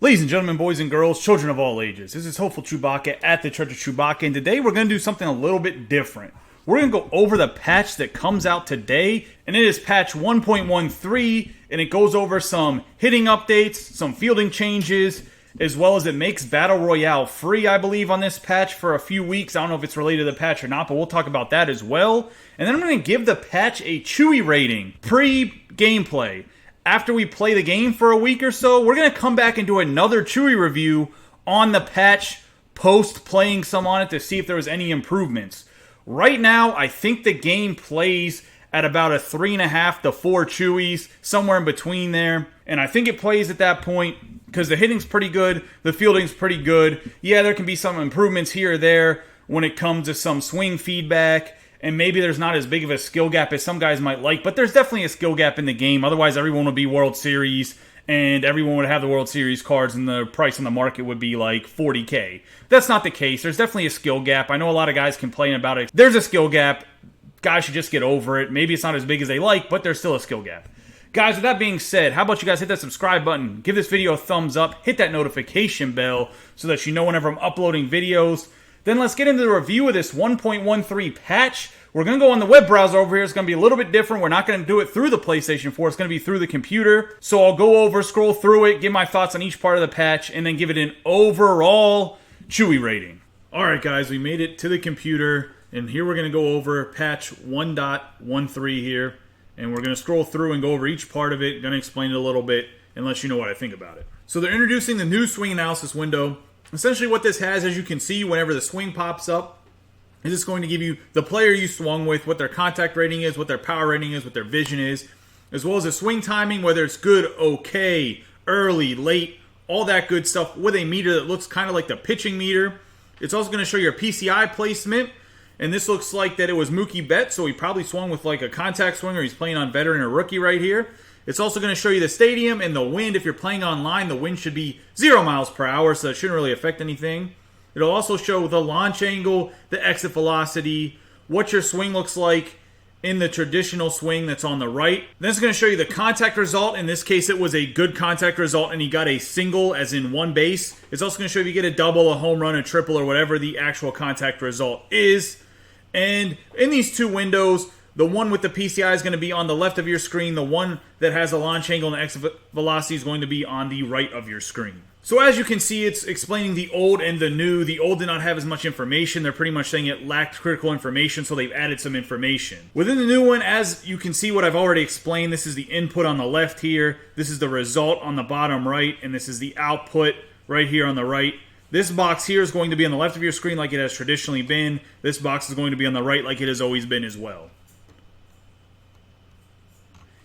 Ladies and gentlemen, boys and girls, children of all ages, this is Hopeful Chewbacca at the Church of Chewbacca, and today we're going to do something a little bit different. We're going to go over the patch that comes out today, and it is patch 1.13, and it goes over some hitting updates, some fielding changes, as well as it makes Battle Royale free, I believe, on this patch for a few weeks. I don't know if it's related to the patch or not, but we'll talk about that as well. And then I'm going to give the patch a Chewy rating, pre-gameplay. After we play the game for a week or so, we're going to come back and do another Chewy review on the patch post playing some on it to see if there was any improvements. Right now, I think the game plays at about a 3.5 to 4 Chewies, somewhere in between there. And I think it plays at that point because the hitting's pretty good, the fielding's pretty good. Yeah, there can be some improvements here or there when it comes to some swing feedback. And maybe there's not as big of a skill gap as some guys might like, but there's definitely a skill gap in the game. Otherwise, everyone would be World Series, and everyone would have the World Series cards, and the price on the market would be like $40K. That's not the case. There's definitely a skill gap. I know a lot of guys complain about it. There's a skill gap. Guys should just get over it. Maybe it's not as big as they like, but there's still a skill gap. Guys, with that being said, how about you guys hit that subscribe button, give this video a thumbs up, hit that notification bell so that you know whenever I'm uploading videos. Then let's get into the review of this 1.13 patch. We're going to go on the web browser over here. It's going to be a little bit different. We're not going to do it through the PlayStation 4. It's going to be through the computer. So I'll go over, scroll through it, give my thoughts on each part of the patch, and then give it an overall Chewy rating. Alright guys, we made it to the computer, and here we're going to go over patch 1.13 here. And we're going to scroll through and go over each part of it. Going to explain it a little bit and let you know what I think about it. So they're introducing the new swing analysis window. Essentially what this has, as you can see, whenever the swing pops up, is it's going to give you the player you swung with, what their contact rating is, what their power rating is, what their vision is, as well as the swing timing, whether it's good, okay, early, late, all that good stuff with a meter that looks kind of like the pitching meter. It's also going to show your PCI placement, and this looks like that it was Mookie Betts, so he probably swung with like a contact swinger. He's playing on veteran or rookie right here. It's also going to show you the stadium and the wind. If you're playing online, the wind should be 0 miles per hour, so it shouldn't really affect anything. It'll also show the launch angle, the exit velocity, what your swing looks like in the traditional swing that's on the right. Then it's going to show you the contact result. In this case, it was a good contact result, and he got a single, as in one base. It's also going to show if you get a double, a home run, a triple, or whatever the actual contact result is. And in these two windows, the one with the PCI is going to be on the left of your screen. The one that has a launch angle and exit velocity is going to be on the right of your screen. So as you can see, it's explaining the old and the new. The old did not have as much information. They're pretty much saying it lacked critical information, so they've added some information. Within the new one, as you can see what I've already explained, this is the input on the left here. This is the result on the bottom right, and this is the output right here on the right. This box here is going to be on the left of your screen like it has traditionally been. This box is going to be on the right like it has always been as well.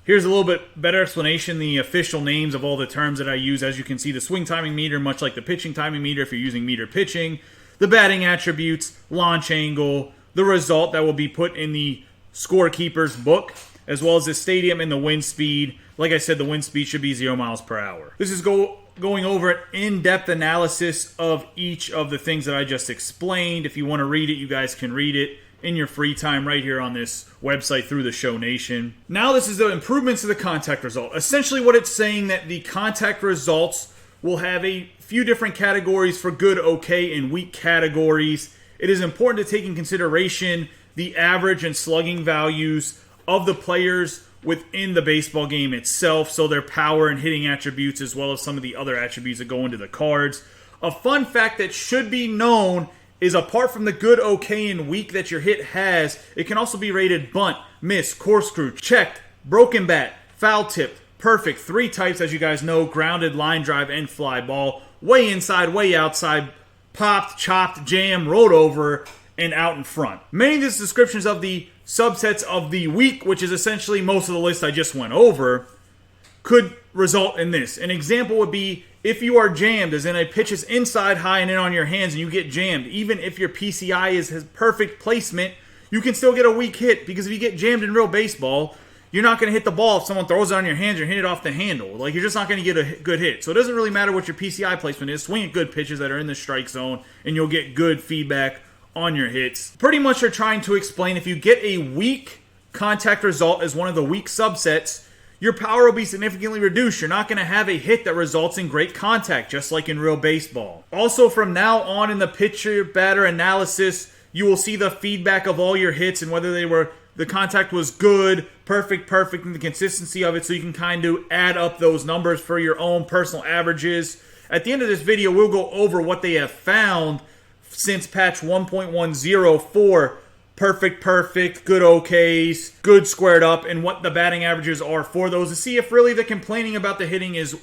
Here's a little bit better explanation, the official names of all the terms that I use. As you can see, the swing timing meter, much like the pitching timing meter if you're using meter pitching, the batting attributes, launch angle, the result that will be put in the scorekeeper's book, as well as the stadium and the wind speed. Like I said, the wind speed should be 0 miles per hour. This is going over an in-depth analysis of each of the things that I just explained. If you want to read it, you guys can read it in your free time right here on this website through the Show Nation. Now this is the improvements to the contact result. Essentially what it's saying that the contact results will have a few different categories for good, okay, and weak categories. It is important to take in consideration the average and slugging values of the players within the baseball game itself, so their power and hitting attributes as well as some of the other attributes that go into the cards. A fun fact that should be known is apart from the good, okay, and weak that your hit has, it can also be rated bunt, miss, corkscrew, checked, broken bat, foul tipped, perfect. 3 types, as you guys know: grounded, line drive, and fly ball. Way inside, way outside, popped, chopped, jammed, rolled over, and out in front. Many of these descriptions of the subsets of the weak, which is essentially most of the list I just went over, could result in this. An example would be if you are jammed, as in a pitch is inside, high, and in on your hands, and you get jammed. Even if your PCI has perfect placement, you can still get a weak hit, because if you get jammed in real baseball, you're not going to hit the ball if someone throws it on your hands or hit it off the handle. Like, you're just not going to get a good hit. So it doesn't really matter what your PCI placement is. Swing at good pitches that are in the strike zone, and you'll get good feedback on your hits. Pretty much they're trying to explain if you get a weak contact result as one of the weak subsets, your power will be significantly reduced. You're not going to have a hit that results in great contact, just like in real baseball. Also, from now on in the pitcher batter analysis, you will see the feedback of all your hits and whether the contact was good, perfect, and the consistency of it, so you can kind of add up those numbers for your own personal averages. At the end of this video, we'll go over what they have found since patch 1.10 for perfect, good okays, good squared up, and what the batting averages are for those to see if really the complaining about the hitting is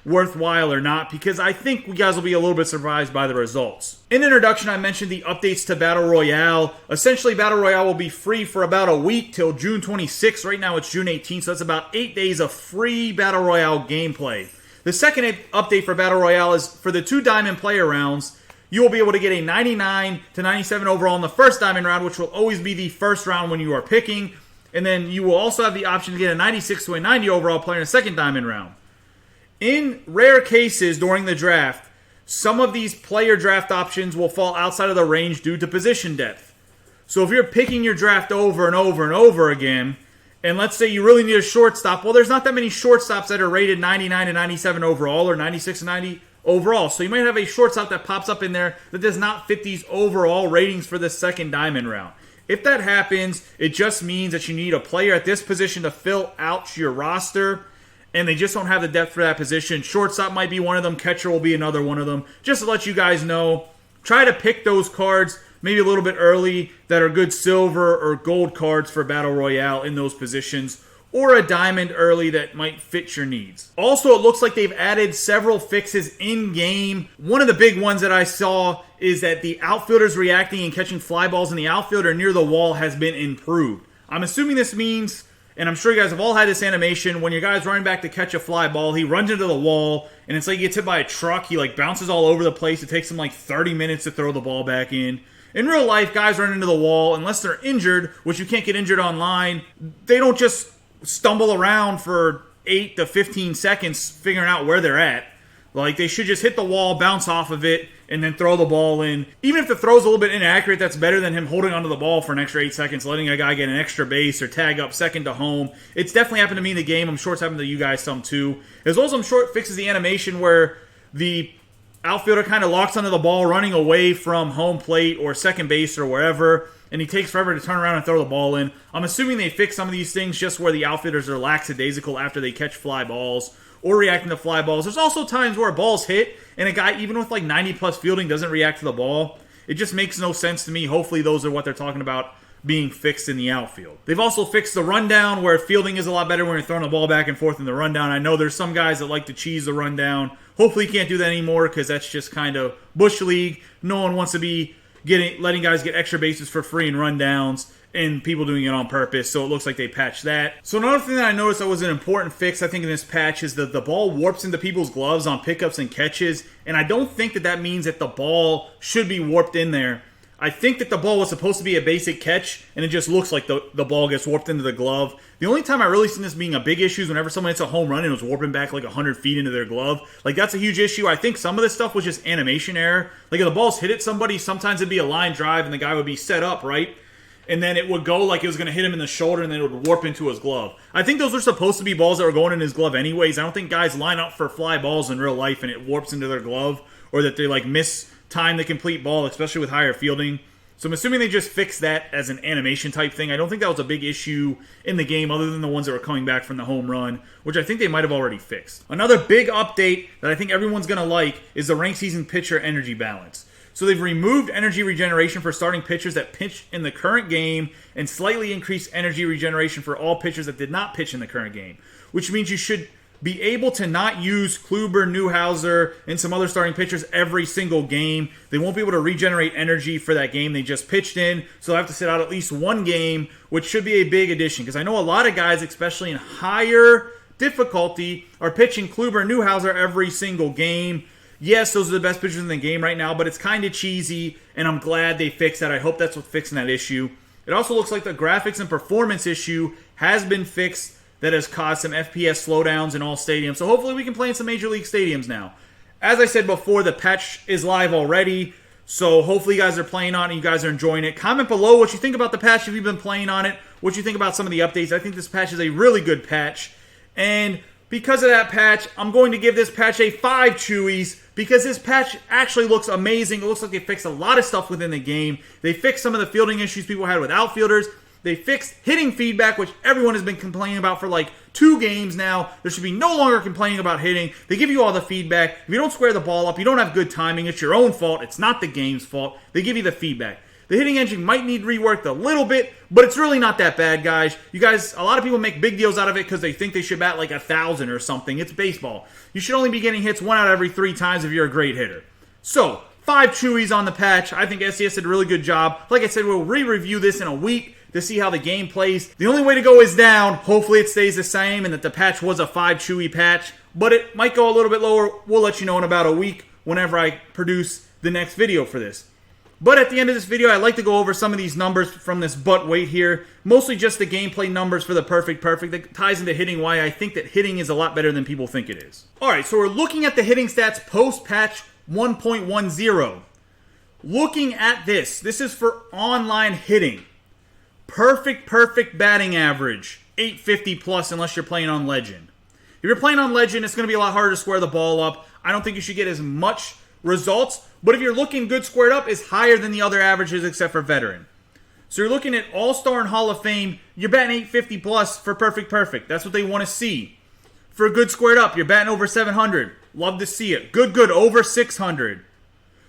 worthwhile or not, because I think you guys will be a little bit surprised by the results. In introduction, I mentioned the updates to Battle Royale. Essentially, Battle Royale will be free for about a week till June 26th. Right now, it's June 18th, so that's about 8 days of free Battle Royale gameplay. The second update for Battle Royale is for the 2 Diamond player rounds. You will be able to get a 99 to 97 overall in the first Diamond round, which will always be the first round when you are picking. And then you will also have the option to get a 96 to a 90 overall player in the second Diamond round. In rare cases during the draft, some of these player draft options will fall outside of the range due to position depth. So if you're picking your draft over and over again, and let's say you really need a shortstop, well, there's not that many shortstops that are rated 99 to 97 overall or 96 to 90 overall. So you might have a shortstop that pops up in there that does not fit these overall ratings for the second Diamond round. If that happens, it just means that you need a player at this position to fill out your roster, and they just don't have the depth for that position. Shortstop might be one of them. Catcher will be another one of them. Just to let you guys know, try to pick those cards maybe a little bit early that are good silver or gold cards for Battle Royale in those positions, or a diamond early that might fit your needs. Also, it looks like they've added several fixes in-game. One of the big ones that I saw is that the outfielders reacting and catching fly balls in the outfield or near the wall has been improved. I'm assuming this means, and I'm sure you guys have all had this animation, when your guy's running back to catch a fly ball, he runs into the wall, and it's like he gets hit by a truck. He bounces all over the place. It takes him 30 minutes to throw the ball back in. In real life, guys run into the wall, unless they're injured, which you can't get injured online. They don't just stumble around for 8 to 15 seconds figuring out where they're at. They should just hit the wall, bounce off of it, and then throw the ball in. Even if the throw's a little bit inaccurate, that's better than him holding onto the ball for an extra 8 seconds, letting a guy get an extra base or tag up second to home. It's definitely happened to me in the game. I'm sure it's happened to you guys some too. As well as I'm sure it fixes the animation where the outfielder kind of locks onto the ball running away from home plate or second base or wherever, and he takes forever to turn around and throw the ball in. I'm assuming they fix some of these things just where the outfielders are lackadaisical after they catch fly balls or reacting to fly balls. There's also times where balls hit and a guy, even with 90-plus fielding, doesn't react to the ball. It just makes no sense to me. Hopefully those are what they're talking about being fixed in the outfield. They've also fixed the rundown, where fielding is a lot better when you're throwing the ball back and forth in the rundown. I know there's some guys that like to cheese the rundown. Hopefully you can't do that anymore, because that's just kind of Bush League. No one wants to be letting guys get extra bases for free in rundowns, and people doing it on purpose, so it looks like they patched that. So another thing that I noticed that was an important fix, I think, in this patch is that the ball warps into people's gloves on pickups and catches, and I don't think that means that the ball should be warped in there. I think that the ball was supposed to be a basic catch, and it just looks like the ball gets warped into the glove. The only time I really seen this being a big issue is whenever someone hits a home run and it was warping back 100 feet into their glove. That's a huge issue. I think some of this stuff was just animation error. If the ball's hit at somebody, sometimes it'd be a line drive and the guy would be set up, right? And then it would go like it was going to hit him in the shoulder, and then it would warp into his glove. I think those were supposed to be balls that were going in his glove anyways. I don't think guys line up for fly balls in real life and it warps into their glove, or that they miss time the complete ball, especially with higher fielding. So I'm assuming they just fixed that as an animation type thing. I don't think that was a big issue in the game other than the ones that were coming back from the home run, which I think they might have already fixed. Another big update that I think everyone's going to like is the ranked season pitcher energy balance. So they've removed energy regeneration for starting pitchers that pitch in the current game and slightly increased energy regeneration for all pitchers that did not pitch in the current game, which means you should be able to not use Kluber, Newhouser, and some other starting pitchers every single game. They won't be able to regenerate energy for that game they just pitched in, so they'll have to sit out at least one game, which should be a big addition, because I know a lot of guys, especially in higher difficulty, are pitching Kluber and Newhouser every single game. Yes, those are the best pitchers in the game right now, but it's kind of cheesy, and I'm glad they fixed that. I hope that's what's fixing that issue. It also looks like the graphics and performance issue has been fixed that has caused some FPS slowdowns in all stadiums. So hopefully we can play in some Major League stadiums now. As I said before, the patch is live already, so hopefully you guys are playing on it and you guys are enjoying it. Comment below what you think about the patch if you've been playing on it, what you think about some of the updates. I think this patch is a really good patch, And because of that patch, I'm going to give this patch a 5 Chewies because this patch actually looks amazing. It looks like they fixed a lot of stuff within the game. They fixed some of the fielding issues people had with outfielders. They fixed hitting feedback, which everyone has been complaining about for like 2 games now. There should be no longer complaining about hitting. They give you all the feedback. If you don't square the ball up, you don't have good timing, it's your own fault. It's not the game's fault. They give you the feedback. The hitting engine might need reworked a little bit, but it's really not that bad, guys. You guys, a lot of people make big deals out of it because they think they should bat like 1,000 or something. It's baseball. You should only be getting hits 1 out of every 3 times if you're a great hitter. So, 5 Chewies on the patch. I think SCS did a really good job. Like I said, we'll re-review this in a week to see how the game plays. The only way to go is down. Hopefully it stays the same and that the patch was a 5 Chewy patch, but it might go a little bit lower. We'll let you know in about a week whenever I produce the next video for this. But at the end of this video, I'd like to go over some of these numbers from this butt weight here. Mostly just the gameplay numbers for the perfect that ties into hitting, why I think that hitting is a lot better than people think it is. Alright, so we're looking at the hitting stats post-patch 1.10. Looking at this is for online hitting. Perfect batting average, 850 plus unless you're playing on Legend. If you're playing on Legend, it's going to be a lot harder to square the ball up. I don't think you should get as much results, but if you're looking good squared up, it's higher than the other averages except for Veteran. So you're looking at All-Star and Hall of Fame, you're batting 850 plus for perfect. That's what they want to see. For a good squared up, you're batting over 700. Love to see it. Good, over 600.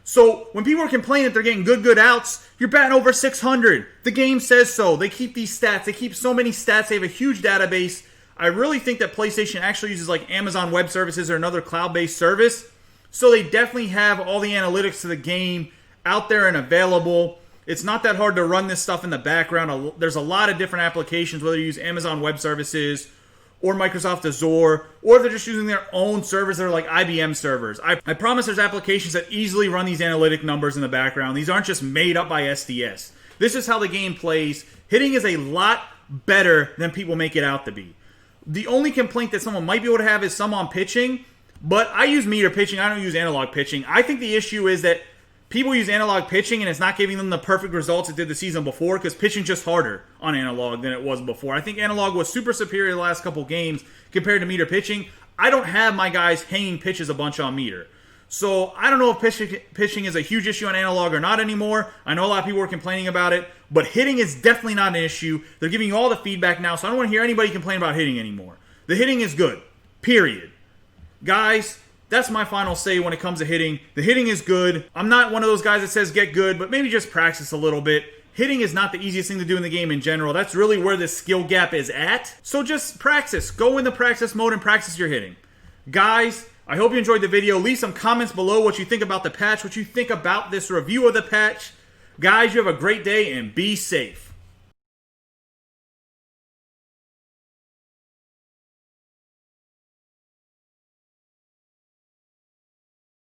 So when people are complaining that they're getting good outs, you're batting over 600. The game says so. They keep these stats. They keep so many stats. They have a huge database. I really think that PlayStation actually uses like Amazon Web Services or another cloud-based service. So they definitely have all the analytics to the game out there and available. It's not that hard to run this stuff in the background. There's a lot of different applications, whether you use Amazon Web Services or Microsoft Azure, or if they're just using their own servers that are like IBM servers. I promise there's applications that easily run these analytic numbers in the background. These aren't just made up by SDS. This is how the game plays. Hitting is a lot better than people make it out to be. The only complaint that someone might be able to have is some on pitching. But I use meter pitching. I don't use analog pitching. I think the issue is that people use analog pitching and it's not giving them the perfect results it did the season before because pitching's just harder on analog than it was before. I think analog was super superior the last couple games compared to meter pitching. I don't have my guys hanging pitches a bunch on meter. So I don't know if pitching is a huge issue on analog or not anymore. I know a lot of people are complaining about it, but hitting is definitely not an issue. They're giving you all the feedback now, so I don't want to hear anybody complain about hitting anymore. The hitting is good. Period. Guys, that's my final say when it comes to hitting. The hitting is good. I'm not one of those guys that says get good, but maybe just practice a little bit. Hitting is not the easiest thing to do in the game in general. That's really where the skill gap is at. So just practice. Go in the practice mode and practice your hitting. Guys, I hope you enjoyed the video. Leave some comments below what you think about the patch, what you think about this review of the patch. Guys, you have a great day and be safe.